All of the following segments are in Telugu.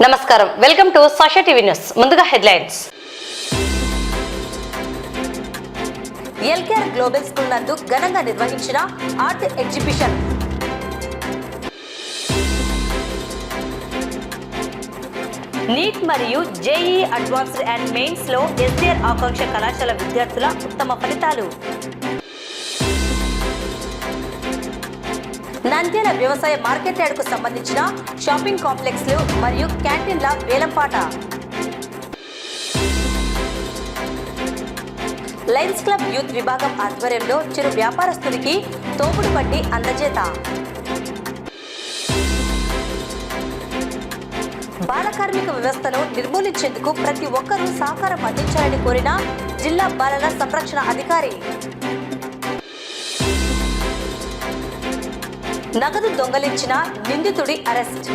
నమస్కారం, welcome to Sasha TV news. ముందుగా హెడ్లైన్స్. ఎల్కేఆర్ గ్లోబల్ స్కూల్ నందు ఘనంగా నిర్వహించిన ఆర్ట్ ఎగ్జిబిషన్. నీట్ మరియు జేఈ అడ్వాన్స్డ్ అండ్ మెయిన్స్ లో ఎస్డీఆర్ ఆకాంక్ష కళాశాల విద్యార్థుల ఉత్తమ ఫలితాలు. నంద్యాల వ్యవసాయ మార్కెట్ యార్డుకు సంబంధించిన షాపింగ్ కాంప్లెక్స్లు మరియు క్యాంటీన్ల వేలంపాట. లయన్స్ క్లబ్ యూత్ విభాగం ఆధ్వర్యంలో చిరు వ్యాపారస్తుడికి తోపుడు బండి అందజేత. బాల కార్మిక వ్యవస్థను నిర్మూలించేందుకు ప్రతి ఒక్కరూ సహకారం అందించాలని కోరిన జిల్లా బాలల సంరక్షణ అధికారి. నగదు దొంగలించిన నిందితుడి అరెస్ట్.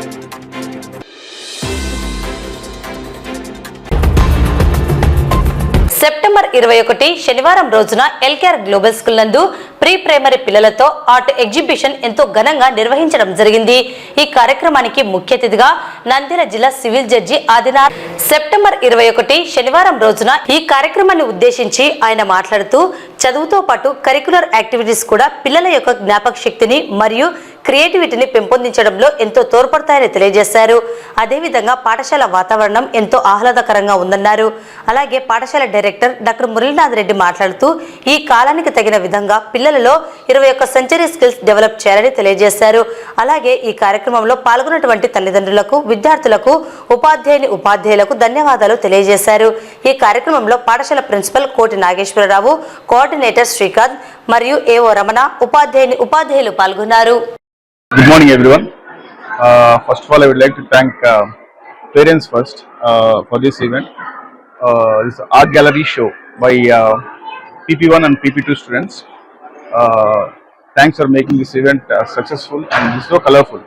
సెప్టెంబర్ 21 శనివారం రోజున ఎల్కేఆర్ గ్లోబల్ స్కూల్ నందు ప్రీ ప్రైమరీ పిల్లలతో ఆర్ట్ ఎగ్జిబిషన్ ఎంతో ఘనంగా నిర్వహించడం జరిగింది. ఈ కార్యక్రమానికి ముఖ్య అతిథిగా నంద్యాల జిల్లా సివిల్ జడ్జి ఆదినార్. సెప్టెంబర్ 21 శనివారం రోజున ఈ కార్యక్రమాన్ని ఉద్దేశించి ఆయన మాట్లాడుతూ చదువుతో పాటు కరిక్యులర్ యాక్టివిటీస్ కూడా పిల్లల యొక్క జ్ఞాపక శక్తిని మరియు క్రియేటివిటీని పెంపొందించడంలో ఎంతో తోడ్పడతాయని తెలియజేశారు. అదేవిధంగా పాఠశాల వాతావరణం ఎంతో ఆహ్లాదకరంగా ఉందన్నారు. అలాగే పాఠశాల డైరెక్టర్ డాక్టర్ మురళీనాథ్ రెడ్డి మాట్లాడుతూ ఈ కాలానికి తగిన విధంగా పిల్లలలో 21 సెంచరీ స్కిల్స్ డెవలప్ చేయాలని తెలియజేశారు. అలాగే ఈ కార్యక్రమంలో పాల్గొన్నటువంటి తల్లిదండ్రులకు, విద్యార్థులకు, ఉపాధ్యాయులకు ధన్యవాదాలు తెలియజేశారు. ఈ కార్యక్రమంలో పాఠశాల ప్రిన్సిపల్ కోటి నాగేశ్వరరావు, కోఆర్డినేటర్ శ్రీకాంత్ మరియు ఏఓ రమణ, ఉపాధ్యాయులు పాల్గొన్నారు. Good morning, everyone. First of all, I would like to thank parents first for this event. This art gallery show by PP1 and PP2 students. Thanks for making this event successful and so colorful.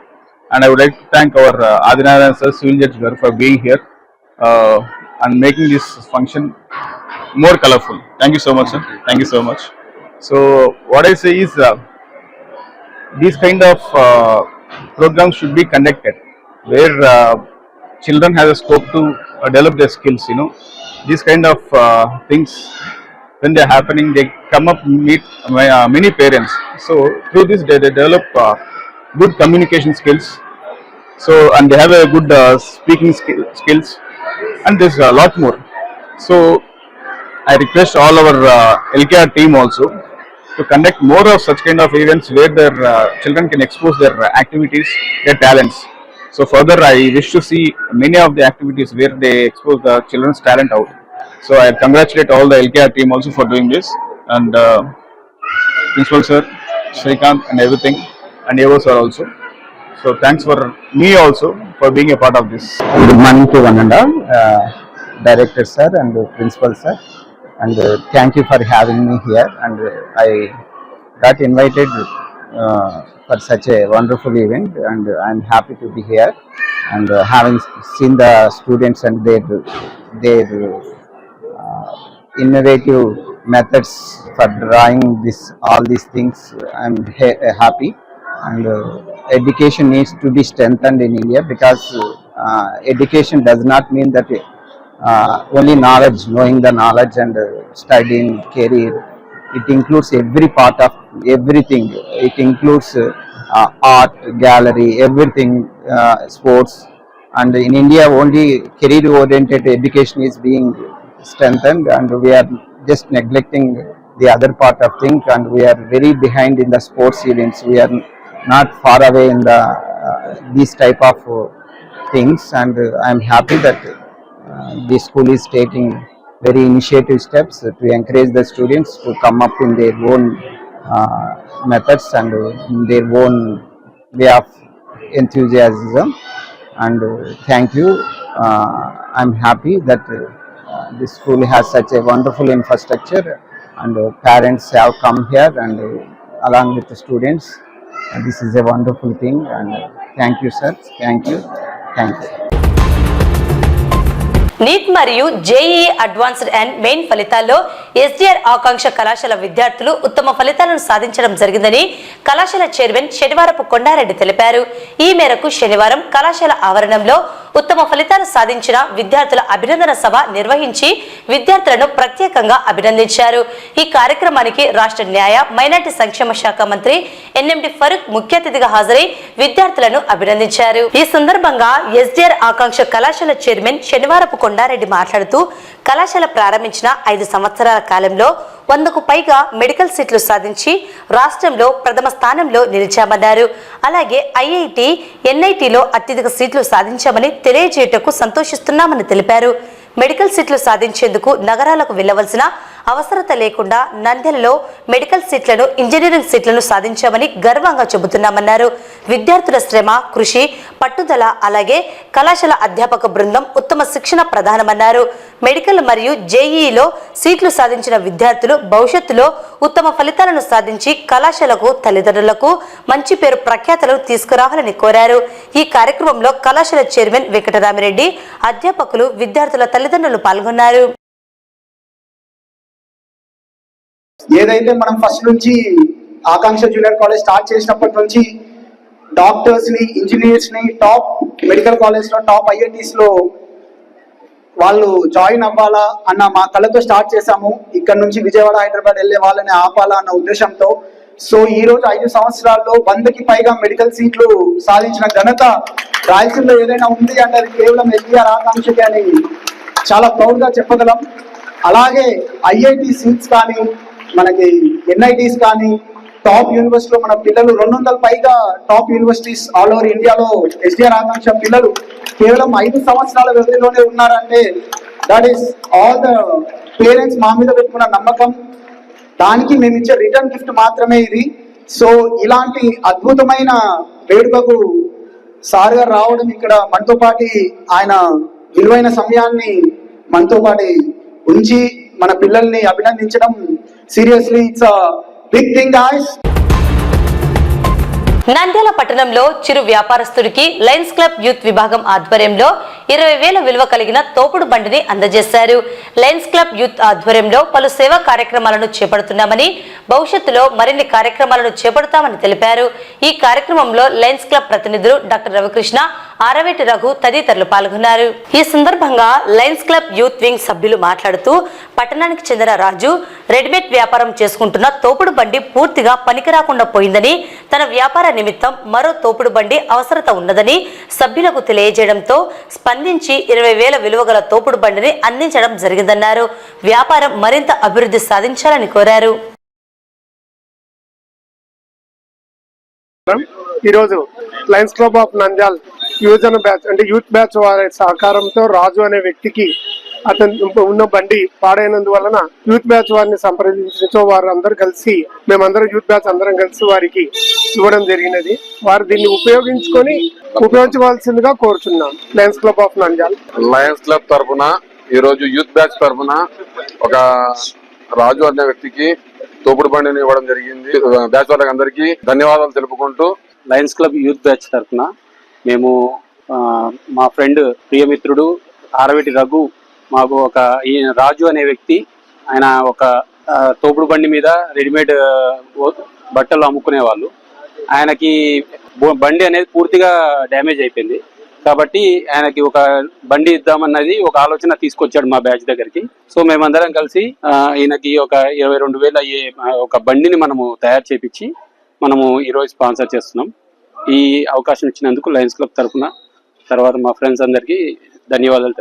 And I would like to thank our Adinarayan sir, Civil Judge Gar, for being here and making this function more colorful. Thank you so much, sir. Thank you so much. So, what I say is, these kind of programs should be conducted where children have a scope to develop their skills. These kind of things, when they are happening, they come up meet many parents. So through this they develop good communication skills. So and they have a good speaking skills, and there's a lot more. So I request all our LKR team also to conduct more of such kind of events where their children can expose their activities, their talents. So further, I wish to see many of the activities where they expose the children's talent out. So I congratulate all the LKR team also for doing this, and Principal Sir, Srikanth and everything, and Evo Sir also. So thanks for me also for being a part of this. Good morning to one and all, Director Sir and Principal Sir. And thank you for having me here, and I got invited for such a wonderful event, and I'm happy to be here, and having seen the students and their innovative methods for drawing all these things, I'm happy. And education needs to be strengthened in India, because education does not mean that only knowledge, knowing the knowledge and studying, career. It includes every part of everything. It includes art, gallery, everything, sports. And in India, only career-oriented education is being strengthened, and we are just neglecting the other part of things, and we are very behind in the sports events. We are not far away in these type of things, and I am happy that this school is taking very initiative steps to encourage the students to come up in their own methods and in their own way of enthusiasm. And thank you. I'm happy that this school has such a wonderful infrastructure, and parents have come here and along with the students. And this is a wonderful thing, and thank you, sir. Thank you. Thank you. NEET మరియు జేఈ అడ్వాన్స్డ్ అండ్ మెయిన్ ఫలితాల్లో ఎస్డీఆర్ ఆకాంక్ష కళాశాల విద్యార్థులు ఉత్తమ ఫలితాలను సాధించడం జరిగిందని కళాశాల చైర్మన్ శనివారపు కొండారెడ్డి తెలిపారు. ఈ మేరకు శనివారం కళాశాల ఆవరణంలో ఉత్తమ ఫలితాలు సాధించిన విద్యార్థుల అభినందన సభ నిర్వహించి విద్యార్థులను ప్రత్యేకంగా అభినందించారు. ఈ కార్యక్రమానికి రాష్ట్ర న్యాయ మైనార్టీ సంక్షేమ శాఖ మంత్రి ఎన్ఎండి ఫరూక్ ముఖ్య అతిథిగా హాజరై విద్యార్థులను అభినందించారు. ఈ సందర్భంగా ఎస్డిఆర్ ఆకాంక్ష కళాశాల చైర్మన్ శనివారపు కొండారెడ్డి మాట్లాడుతూ కళాశాల ప్రారంభించిన 5 సంవత్సరాల కాలంలో 100కు పైగా మెడికల్ సీట్లు సాధించి రాష్ట్రంలో ప్రథమ స్థానంలో నిలిచామన్నారు. అలాగే ఐఐటి, ఎన్ఐటిలో అత్యధిక సీట్లు సాధించామని తెలియజేయటకు సంతోషిస్తున్నామని తెలిపారు. మెడికల్ సీట్లు సాధించేందుకు నగరాలకు వెళ్లవలసిన అవసరత లేకుండా నంద్యాలలో మెడికల్ సీట్లను, ఇంజనీరింగ్ సీట్లను సాధించామని గర్వంగా చెబుతున్నామన్నారు. విద్యార్థుల శ్రమ, కృషి, పట్టుదల అలాగే కళాశాల అధ్యాపక బృందం ఉత్తమ శిక్షణ ప్రధానమన్నారు. మెడికల్ మరియు జేఈఈలో సీట్లు సాధించిన విద్యార్థులు భవిష్యత్తులో ఉత్తమ ఫలితాలను సాధించి కళాశాలకు, తల్లిదండ్రులకు మంచి పేరు ప్రఖ్యాతలు తీసుకురావాలని కోరారు. ఈ కార్యక్రమంలో కళాశాల చైర్మన్ వెంకటరామిరెడ్డి, అధ్యాపకులు, విద్యార్థుల తల్లిదండ్రులు పాల్గొన్నారు. ఏదైతే మనం ఫస్ట్ నుంచి ఆకాంక్ష జూనియర్ కాలేజ్ స్టార్ట్ చేసినప్పటి నుంచి డాక్టర్స్ ని, ఇంజనీర్స్ ని టాప్ మెడికల్ కాలేజ్ లో, టాప్ ఐఐటీస్ లో వాళ్ళు జాయిన్ అవ్వాలా అన్న మా కళతో స్టార్ట్ చేశాము. ఇక్కడ నుంచి విజయవాడ, హైదరాబాద్ వెళ్ళే వాళ్ళని ఆపాలా అన్న ఉద్దేశంతో. సో ఈ రోజు 5 సంవత్సరాల్లో 100కి పైగా మెడికల్ సీట్లు సాధించిన ఘనత రాయలసీమలో ఏదైనా ఉంది అంటే అది కేవలం ఎస్డిఆర్ ఆకాంక్షకి అని చాలా ప్రౌడ్ గా చెప్పగలం. అలాగే ఐఐటి సీట్స్ కానీ, మనకి ఎన్ఐటీస్ కానీ, టాప్ యూనివర్సిటీలో మన పిల్లలు 200 పైగా టాప్ యూనివర్సిటీస్ ఆల్ ఓవర్ ఇండియాలో ఎస్డిఆర్ ఆకాంక్ష పిల్లలు కేవలం 5 సంవత్సరాల వ్యవధిలోనే ఉన్నారంటే that is all the parents మా మీద పెట్టుకున్న నమ్మకం. దానికి మేము ఇచ్చే రిటర్న్ గిఫ్ట్ మాత్రమే ఇది. సో ఇలాంటి అద్భుతమైన వేడుకకు సార్ గారు రావడం, ఇక్కడ మనతో పాటి ఆయన విలువైన సమయాన్ని మనతో పాటి ఉంచి మన పిల్లల్ని అభినందించడం seriously it's a big thing guys. Nandyal పట్టణంలో చిరు వ్యాపారస్తుడికి లయన్స్ క్లబ్ యూత్ విభాగం ఆధ్వర్యంలో 20,000 విలువ కలిగిన తోపుడు బండిని అందజేశారు. లయన్స్ క్లబ్ యూత్ ఆధ్వర్యంలో పలు సేవా కార్యక్రమాలను చేపడుతున్నామని, భవిష్యత్తులో మరిన్ని కార్యక్రమాలను చేపడతామని తెలిపారు. ఈ కార్యక్రమంలో లయన్స్ క్లబ్ ప్రతినిధులు డాక్టర్ రవికృష్ణ, ఆరవేటి రఘు తదితరులు పాల్గొన్నారు. ఈ సందర్భంగా లయన్స్ క్లబ్ యూత్ వింగ్ సభ్యులు మాట్లాడుతూ పట్టణానికి చెందిన రాజు రెడీమేడ్ వ్యాపారం చేసుకుంటున్న తోపుడు బండి పూర్తిగా పనికిరాకుండా పోయిందని, తన వ్యాపార నిమిత్తం మరో తోపుడు బండి అవసరత ఉన్నదని సభ్యులకు తెలియజేయడంతో స్పందించి 20,000 విలువ గల తోపుడు బండిని అందించడం జరిగిందన్నారు. వ్యాపారం మరింత అభివృద్ధి సాధించాలని కోరారు. ఈరోజు లయన్స్ క్లబ్ ఆఫ్ నంద్యాల్ యువజన బ్యాచ్ అంటే యూత్ బ్యాచ్ వారి సహకారంతో రాజు అనే వ్యక్తికి అతను ఉన్న బండి పాడైనందువలన యూత్ బ్యాచ్ వారిని సంప్రదించో వారు అందరూ కలిసి, మేమందరం యూత్ బ్యాచ్ అందరం కలిసి వారికి ఇవ్వడం జరిగినది. వారు దీన్ని ఉపయోగించుకోవాల్సిందిగా కోరుచున్నాం. Lions club of Nandyal Lions club తరఫున ఈరోజు యూత్ బ్యాచ్ తరఫున ఒక రాజు అనే వ్యక్తికి తోపుడు బండిని ఇవ్వడం జరిగింది. బ్యాచ్ వాళ్ళకి అందరికీ ధన్యవాదాలు తెలుపుకుంటూ, లయన్స్ క్లబ్ యూత్ బ్యాచ్ తరఫున మేము మా ఫ్రెండ్ ప్రియమిత్రుడు ఆరవేటి రఘు, మాకు ఒక రాజు అనే వ్యక్తి, ఆయన ఒక తోపుడు బండి మీద రెడీమేడ్ బట్టలు అమ్ముకునే వాళ్ళు. ఆయనకి బండి అనేది పూర్తిగా డ్యామేజ్ అయిపోయింది కాబట్టి ఆయనకి ఒక బండి ఇద్దామన్నది ఒక ఆలోచన తీసుకొచ్చాడు మా బ్యాచ్ దగ్గరికి. సో మేమందరం కలిసి ఈయనకి ఒక 22,000 అయ్యే ఒక బండిని మనము తయారు చేపించి మనము ఈరోజు స్పాన్సర్ చేస్తున్నాం. ఈ అవకాశం ఇచ్చినందుకు లయన్స్ క్లబ్ తరఫున, తర్వాత మా ఫ్రెండ్స్ అందరికీ ధన్యవాదాలు.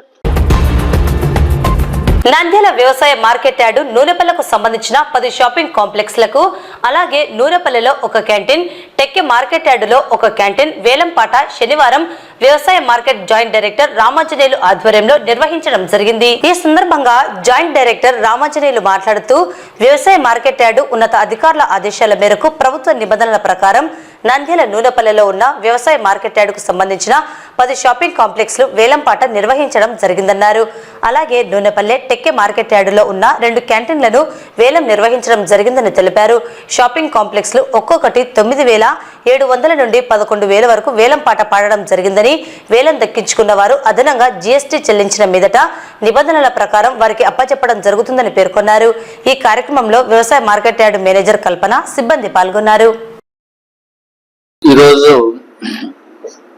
నంద్యాల వ్యవసాయ మార్కెట్ యార్డు నూనెపల్లకు సంబంధించిన 10 షాపింగ్ కాంప్లెక్స్లకు, అలాగే నూనెపల్లిలో ఒక క్యాంటీన్, టెక్కె మార్కెట్ యార్డులో ఒక క్యాంటీన్ వేలంపాట శనివారం వ్యవసాయ మార్కెట్ జాయింట్ డైరెక్టర్ రామాంజనేయులు ఆధ్వర్యంలో నిర్వహించడం జరిగింది. ఈ సందర్భంగా జాయింట్ డైరెక్టర్ రామాంజనేయులు మాట్లాడుతూ, వ్యవసాయ మార్కెట్ యార్డు ఉన్నత అధికారుల ఆదేశాల మేరకు ప్రభుత్వ నిబంధనల ప్రకారం నంద్యాల నూనెపల్లిలో ఉన్న వ్యవసాయ మార్కెట్ యార్డుకు సంబంధించిన 10 షాపింగ్ కాంప్లెక్స్లు వేలంపాట నిర్వహించడం జరిగిందన్నారు. అలాగే నూనెపల్లె టెక్కె మార్కెట్ యార్డులో ఉన్న 2 క్యాంటీన్లను వేలం నిర్వహించడం జరిగిందని తెలిపారు. షాపింగ్ కాంప్లెక్స్లు ఒక్కొక్కటి 9,700 నుండి 11,000 వరకు వేలంపాట పాడడం జరిగిందని, వేలం దక్కించుకున్న వారు అదనంగా జీఎస్టీ చెల్లించిన మీదట నిబంధనల ప్రకారం వారికి అప్పచెప్పడం జరుగుతుందని పేర్కొన్నారు. ఈ కార్యక్రమంలో వ్యవసాయ మార్కెట్ యార్డు మేనేజర్ కల్పన, సిబ్బంది పాల్గొన్నారు. ఈరోజు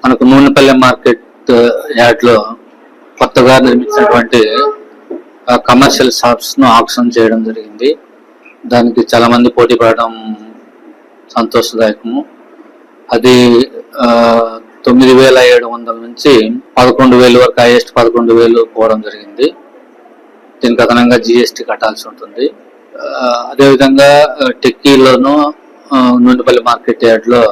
మనకు నూనెపల్లె మార్కెట్ యూత్ యాడ్ లో కొత్తగా నిర్మించినటువంటి కమర్షియల్ షాప్స్ ను ఆక్షన్ చేయడం జరిగింది. దానికి చాలా మంది పోటీ పడడం సంతోషదాయకము. అది 9,700 నుంచి 11,000 వరకు, హైయెస్ట్ 11,000 పోవడం జరిగింది. దీనికి అదనంగా జిఎస్టీ కట్టాల్సి ఉంటుంది. అదేవిధంగా టెక్కీలోను నూనెపల్లి మార్కెట్ యార్డ్ లో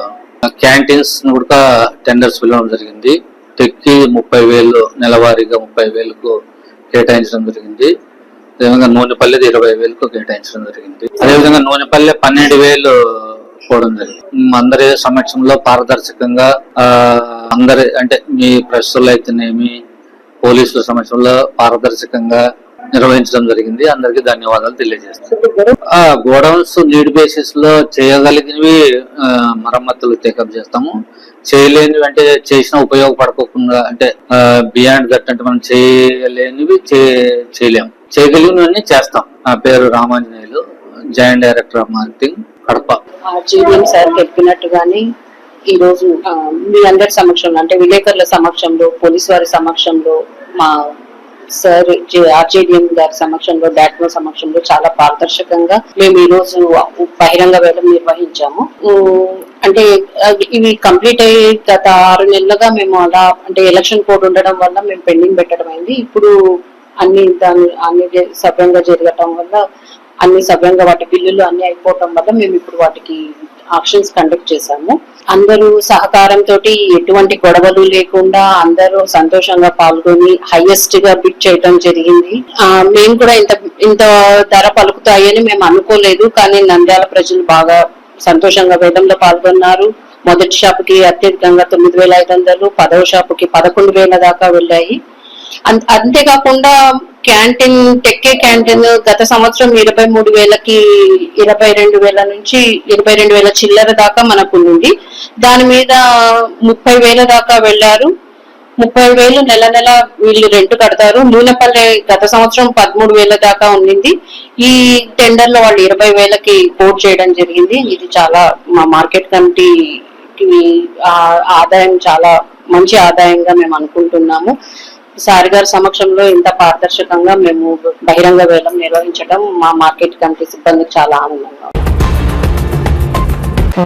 క్యాంటీన్స్ కూడా టెండర్స్ పిలవడం జరిగింది. టెక్కీ 30,000 నెలవారీగా 30,000కు కేటాయించడం జరిగింది. అదేవిధంగా నూనెపల్లి 20,000కు కేటాయించడం జరిగింది. అదేవిధంగా నూనెపల్లి 12,000 పోవడం జరిగింది. అందరి సమక్షంలో పారదర్శకంగా అందరి అంటే మీ ప్రెస్సులు అయితేనేమి పోలీసుల సమక్షంలో పారదర్శకంగా నిర్వహించడం జరిగింది. అందరికీ ధన్యవాదాలు తెలియజేస్తాను. గోడౌన్స్ నీడ్ బేసిస్ లో చేయగలిగినవి మరమ్మతులు టేకప్ చేస్తాము. చేయలేనివి అంటే చేసిన ఉపయోగపడకుండా అంటే బియాండ్ దట్ అంటే మనం చేయలేనివి చేయలేము. చేయగలిగినవన్నీ చేస్తాం. నా పేరు Ramanjaneyulu, joint director of marketing, Kadapa. GVM sir చెప్పినట్టుగానే ఈ రోజు మీ అందరి సమక్షంలో అంటే విలేకరుల సమక్షంలో, పోలీసు వారి సమక్షంలో, మా సార్ ఆర్జేడిఎం గారి సమక్షంలో, డాట్మో సమక్షంలో చాలా పారదర్శకంగా మేము ఈ రోజు బహిరంగ వేలం నిర్వహించాము. అంటే ఇవి కంప్లీట్ అయ్యి గత 6 నెలలుగా మేము అలా అంటే ఎలక్షన్ కోడ్ ఉండడం వల్ల మేము పెండింగ్ పెట్టడం అయింది. ఇప్పుడు అన్ని సవ్యంగా జరగటం వల్ల, అన్ని సవ్యంగా వాటి బిల్లులు అన్ని అయిపోవటం వల్ల మేము ఇప్పుడు వాటికి ఆక్షన్స్ కండక్ట్ చేశాము. అందరూ సహకారంతో ఎటువంటి గొడవలు లేకుండా అందరూ సంతోషంగా పాల్గొని హైయెస్ట్ గా బిడ్ చేయడం జరిగింది. మేము కూడా ఇంత ధర పలుకుతాయని మేము అనుకోలేదు, కానీ నంద్యాల ప్రజలు బాగా సంతోషంగా వేలంలో పాల్గొన్నారు. మొదటి షాపుకి అత్యధికంగా 9,500, 10వ షాపుకి 11,000 దాకా వెళ్ళాయి. అంతేకాకుండా క్యాంటీన్, టెక్కే క్యాంటీన్ గత సంవత్సరం 23,000కి 22,000 నుంచి 22,000 చిల్లర దాకా మనకు ఉంది. దాని మీద 30,000 దాకా వెళ్ళారు. 30,000 నెల నెల వీళ్ళు రెంట్ కడతారు. నూనెపల్లి గత సంవత్సరం 13,000 దాకా ఉండింది. ఈ టెండర్ లో వాళ్ళు 20,000కి కోట్ చేయడం జరిగింది. ఇది చాలా మా మార్కెట్ కమిటీకి ఆదాయం చాలా మంచి ఆదాయంగా మేము అనుకుంటున్నాము. సార్ గారి సమక్షంలో ఇంత పారదర్శకంగా మేము బహిరంగ వేలం నిర్వహించడం మా మార్కెట్ కమిటీ సిబ్బందికి చాలా ఆనందంగా.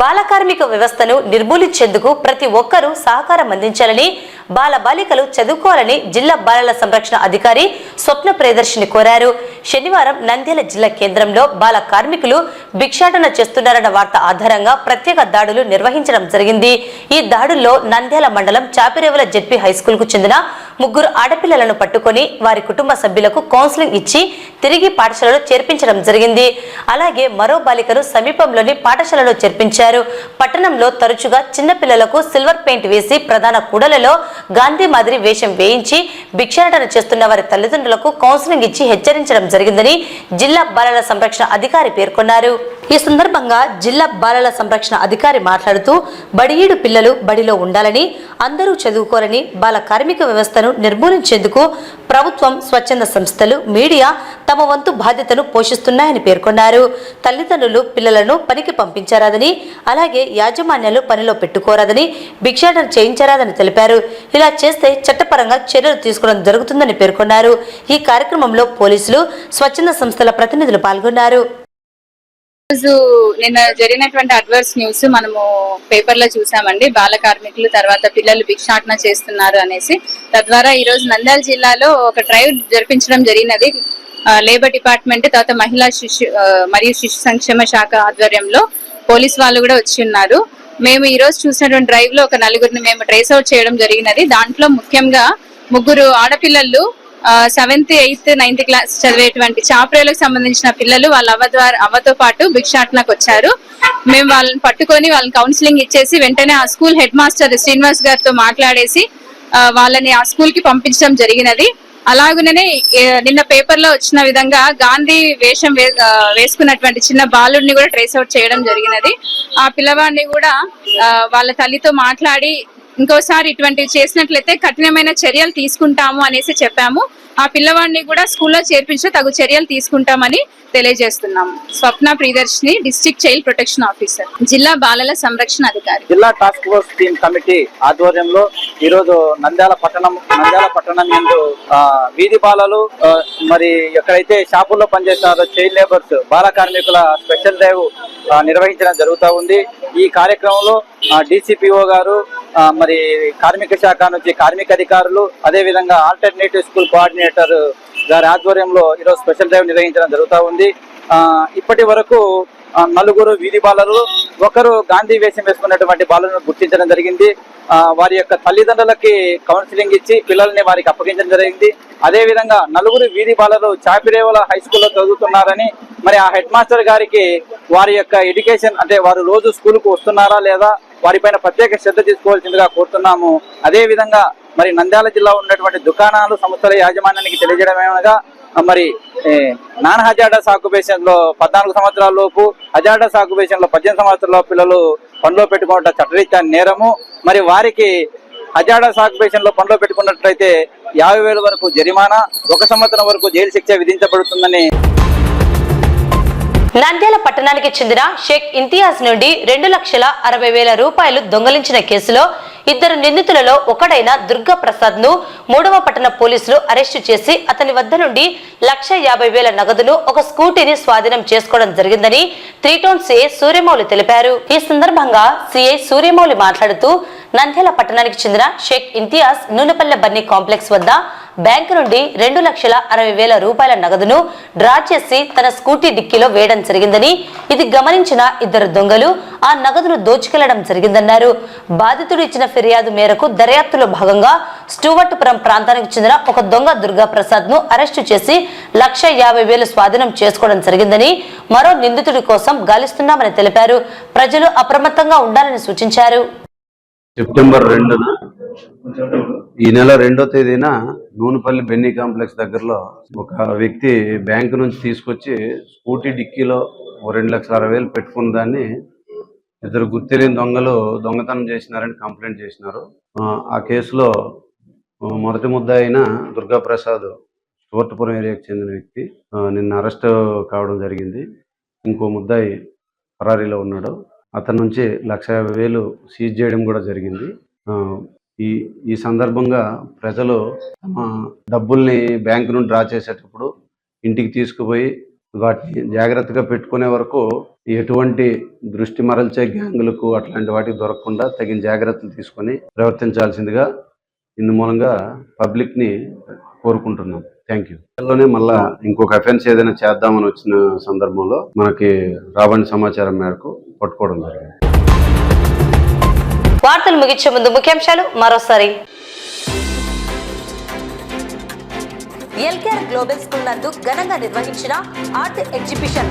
బాల కార్మిక వ్యవస్థను నిర్మూలించేందుకు ప్రతి ఒక్కరూ సహకారం అందించాలని, బాల బాలికలు చదువుకోవాలని జిల్లా బాలల సంరక్షణ అధికారి స్వప్న ప్రియదర్శిని కోరారు. శనివారం నంద్యాల జిల్లా కేంద్రంలో బాల కార్మికులు భిక్షాటన చేస్తున్నారన్న వార్త ఆధారంగా ప్రత్యేక దాడులు నిర్వహించడం జరిగింది. ఈ దాడుల్లో నంద్యాల మండలం చాపిరేవుల జెడ్పీ హైస్కూల్ కు చెందిన 3 ఆడపిల్లలను పట్టుకొని వారి కుటుంబ సభ్యులకు కౌన్సిలింగ్ ఇచ్చి తిరిగి పాఠశాలలో చేర్పించడం జరిగింది. అలాగే మరో బాలికను సమీపంలోని పాఠశాలలో చేర్పించారు. పట్టణంలో తరచుగా చిన్న పిల్లలకు సిల్వర్ పెయింట్ వేసి ప్రధాన కూడలలో గాంధీ మాదిరి వేషం వేయించి భిక్షాటన చేస్తున్న వారి తల్లిదండ్రులకు కౌన్సిలింగ్ ఇచ్చి హెచ్చరించడం జరిగిందని జిల్లా బాలల సంరక్షణ అధికారి పేర్కొన్నారు. ఈ సందర్భంగా జిల్లా బాలల సంరక్షణ అధికారి మాట్లాడుతూ బడియీడు పిల్లలు బడిలో ఉండాలని, అందరూ చదువుకోరని, బాల కార్మిక వ్యవస్థను నిర్మూలించేందుకు ప్రభుత్వం, స్వచ్ఛంద సంస్థలు, మీడియా తమ వంతు బాధ్యతను పోషిస్తున్నాయని పేర్కొన్నారు. తల్లిదండ్రులు పిల్లలను పనికి పంపించరాదని, అలాగే యాజమాన్యాలు పనిలో పెట్టుకోరాదని, భిక్షాటన చేయించరాదని తెలిపారు. ఇలా చేస్తే చట్టపరంగా చర్యలు తీసుకోవడం జరుగుతుందని పేర్కొన్నారు. ఈ కార్యక్రమంలో పోలీసులు, స్వచ్ఛంద సంస్థల ప్రతినిధులు పాల్గొన్నారు. రోజు నిన్న జరిగినటువంటి అడ్వర్స్ న్యూస్ మనము పేపర్ లో చూసామండి. బాల కార్మికులు తర్వాత పిల్లలు భిక్షాటన చేస్తున్నారు అనేసి. తద్వారా ఈ రోజు నంద్యాల జిల్లాలో ఒక డ్రైవ్ జరిపించడం జరిగినది. లేబర్ డిపార్ట్మెంట్ తర్వాత మహిళా మరియు శిశు సంక్షేమ శాఖ ఆధ్వర్యంలో పోలీస్ వాళ్ళు కూడా వచ్చి ఉన్నారు. మేము ఈ రోజు చూసినటువంటి డ్రైవ్ లో ఒక 4గురిని మేము ట్రేస్ అవుట్ చేయడం జరిగినది. దాంట్లో ముఖ్యంగా 3 ఆడపిల్లలు 7th, 8th, 9th క్లాస్ చదివేటువంటి చాపరేలకు సంబంధించిన పిల్లలు వాళ్ళ అవ్వతో పాటు భిక్షాటనకు వచ్చారు. మేము వాళ్ళని పట్టుకొని వాళ్ళని కౌన్సిలింగ్ ఇచ్చేసి వెంటనే ఆ స్కూల్ హెడ్ మాస్టర్ శ్రీనివాస్ గారితో మాట్లాడేసి వాళ్ళని ఆ స్కూల్ కి పంపించడం జరిగినది. అలాగనే నిన్న పేపర్ లో వచ్చిన విధంగా గాంధీ వేషం వేసుకున్నటువంటి చిన్న బాలుడిని కూడా ట్రేస్ అవుట్ చేయడం జరిగినది. ఆ పిల్లవాడిని కూడా వాళ్ళ తల్లితో మాట్లాడి ఇంకోసారి ఇటువంటివి చేసినట్లయితే కఠినమైన చర్యలు తీసుకుంటాము అనేసి చెప్పాము. ఆ పిల్లవాడిని కూడా స్కూల్లో చేర్పించి తగు చర్యలు తీసుకుంటామని తెలియజేస్తున్నాము. Swapna Priyadarshini, district child protection officer, జిల్లా బాలల సంరక్షణ అధికారి. జిల్లా టాస్క్ ఫోర్స్ టీమ్ కమిటీ ఆధ్వర్యంలో ఈరోజు నంద్యాల పట్టణం యందు వీధి బాలలు మరి ఎక్కడైతే షాపుల్లో పనిచేస్తారో చైల్డ్ లేబర్స్ బాల కార్మికుల స్పెషల్ డ్రైవ్ నిర్వహించడం జరుగుతూ ఉంది. ఈ కార్యక్రమంలో డిసిపిఓ గారు, మరి కార్మిక శాఖ నుంచి కార్మిక అధికారులు, అదే విధంగా ఆల్టర్నేటివ్ స్కూల్ కోఆర్డినేటర్ గారి ఆధ్వర్యంలో ఈరోజు స్పెషల్ డ్రైవ్ నిర్వహించడం జరుగుతూ ఉంది. ఇప్పటి వరకు 4 వీధి బాలలు, 1 గాంధీ వేషం వేసుకున్నటువంటి బాలను గుర్తించడం జరిగింది. వారి యొక్క తల్లిదండ్రులకి కౌన్సిలింగ్ ఇచ్చి పిల్లల్ని వారికి అప్పగించడం జరిగింది. అదే విధంగా 4 వీధి బాలలు చాపిరేవల హై స్కూల్లో చదువుతున్నారని, మరి ఆ హెడ్ మాస్టర్ గారికి వారి యొక్క ఎడ్యుకేషన్ అంటే వారు రోజు స్కూల్కు వస్తున్నారా లేదా వారిపైన ప్రత్యేక శ్రద్ధ తీసుకోవాల్సిందిగా కోరుతున్నాము. అదే విధంగా మరి నంద్యాల జిల్లా ఉన్నటువంటి దుకాణాలు, సంస్థల యాజమాన్యానికి తెలియజేయడమేమనగా మరి నాన్ హజార్డస్ ఆక్యుపేషన్ లో 14 సంవత్సరాల లోపు, హజార్డస్ ఆక్యుపేషన్ లో 18 సంవత్సరాల పిల్లలు పనిలో పెట్టుకోవడం చట్టరీత్యా నేరము. మరి వారికి హజార్డస్ ఆక్యుపేషన్ లో పనిలో పెట్టుకున్నట్లయితే 50,000 వరకు జరిమానా, 1 సంవత్సరం వరకు జైలు శిక్ష విధించబడుతుందని. నంద్యాల పట్టణానికి చెందిన షేక్ ఇంతియాజ్ నుండి 2,60,000 రూపాయలు దొంగలించిన కేసులో 2 నిందితులలో ఒకడైన దుర్గా ప్రసాద్ ను 3వ పట్టణ పోలీసులు అరెస్టు చేసి అతని వద్ద నుండి 1,50,000 నగదును, ఒక స్కూటీని స్వాధీనం చేసుకోవడం జరిగిందని 3 టౌన్ సిఐ సూర్యమౌళి తెలిపారు. ఈ సందర్భంగా సిఐ సూర్యమౌళి మాట్లాడుతూ, నంద్యాల పట్టణానికి చెందిన షేక్ ఇంతియాజ్ నూనెపల్లె బన్నీ కాంప్లెక్స్ వద్ద బ్యాంకు నుండి 2,60,000 రూపాయల నగదును డ్రా చేసి తన స్కూటీ డిక్కీలో వేయడం జరిగిందని, ఇది గమనించిన 2 దొంగలు ఆ నగదును దోచుకెళ్లడం జరిగిందన్నారు. బాధితుడు ఇచ్చిన ఫిర్యాదు మేరకు దర్యాప్తులో భాగంగా స్టూవర్ట్పురం ప్రాంతానికి చెందిన ఒక దొంగ దుర్గా ప్రసాద్ ను అరెస్టు చేసి 1,50,000 స్వాధీనం చేసుకోవడం జరిగిందని, మరో నిందితుడి కోసం గాలిస్తున్నామని తెలిపారు. ప్రజలు అప్రమత్తంగా ఉండాలని సూచించారు. సెప్టెంబర్ 2న ఈ నెల 2వ తేదీన నూనెపల్లి బెన్నీ కాంప్లెక్స్ దగ్గరలో ఒక వ్యక్తి బ్యాంకు నుంచి తీసుకొచ్చి స్కూటీ డిక్కీలో 2,60,000 పెట్టుకున్న దాన్ని 2 గుర్తిలేని దొంగలు దొంగతనం చేసినారని కంప్లైంట్ చేసినారు. ఆ కేసులో మొదటి ముద్దాయి అయిన దుర్గా ప్రసాద్ స్టూవర్ట్పురం ఏరియాకి చెందిన వ్యక్తి నిన్న అరెస్ట్ కావడం జరిగింది. ఇంకో ముద్దాయి పరారీలో ఉన్నాడు. అతని నుంచి 1,50,000 సీజ్ చేయడం కూడా జరిగింది. ఈ సందర్భంగా ప్రజలు తమ డబ్బుల్ని బ్యాంకు నుండి డ్రా చేసేటప్పుడు ఇంటికి తీసుకుపోయి వాటిని జాగ్రత్తగా పెట్టుకునే వరకు ఎటువంటి దృష్టి మరల్చే గ్యాంగులకు అట్లాంటి వాటికి దొరకకుండా తగిన జాగ్రత్తలు తీసుకొని ప్రవర్తించాల్సిందిగా ఇందు మూలంగా పబ్లిక్ని కోరుకుంటున్నాం. Thank you. అందులోనే మళ్ళా ఇంకొక అఫెన్స్ ఏదైనా చేద్దామని వచ్చిన సందర్భంలో మనకి రాబడిన సమాచారం మేరకు పట్టుకోవడం జరిగింది. వార్తలు ముగించే ముందు ముఖ్యాంశాలు మరోసారి. ఎల్కేఆర్ గ్లోబల్ స్కూల్ నందు ఘనంగా నిర్వహించిన ఆర్ట్ ఎగ్జిబిషన్.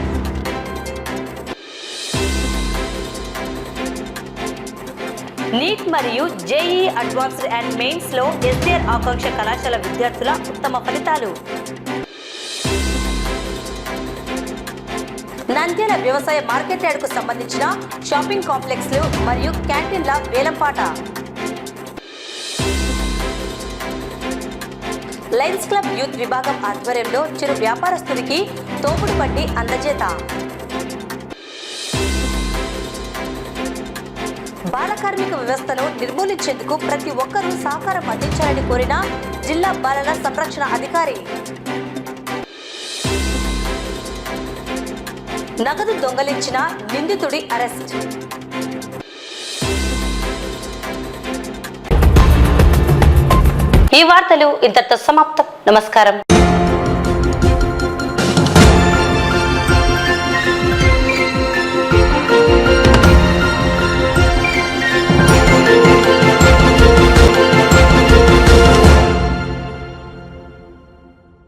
నీట్ మరియు జేఈ అడ్వాన్స్డ్ అండ్ మెయిన్స్ లో ఎస్డీఆర్ ఆకాంక్ష కళాశాల విద్యార్థుల ఉత్తమ ఫలితాలు. నంద్యాల వ్యవసాయ మార్కెట్ యార్డ్ కు సంబంధించిన షాపింగ్ కాంప్లెక్స్లు మరియు క్యాంటీన్ల వేలంపాట. లయన్స్ క్లబ్ యూత్ విభాగం ఆధ్వర్యంలో చిరు వ్యాపారస్తుడికి తోపుడు బండి అందజేత. బాల కార్మిక వ్యవస్థను నిర్మూలించేందుకు ప్రతి ఒక్కరూ సహకారం అందించాలని కోరిన జిల్లా బాలల సంరక్షణ అధికారి. నగదు దొంగలించిన నిందితుడి అరెస్ట్. ఈ వార్తలు ఇంతటితో సమాప్తం. నమస్కారం.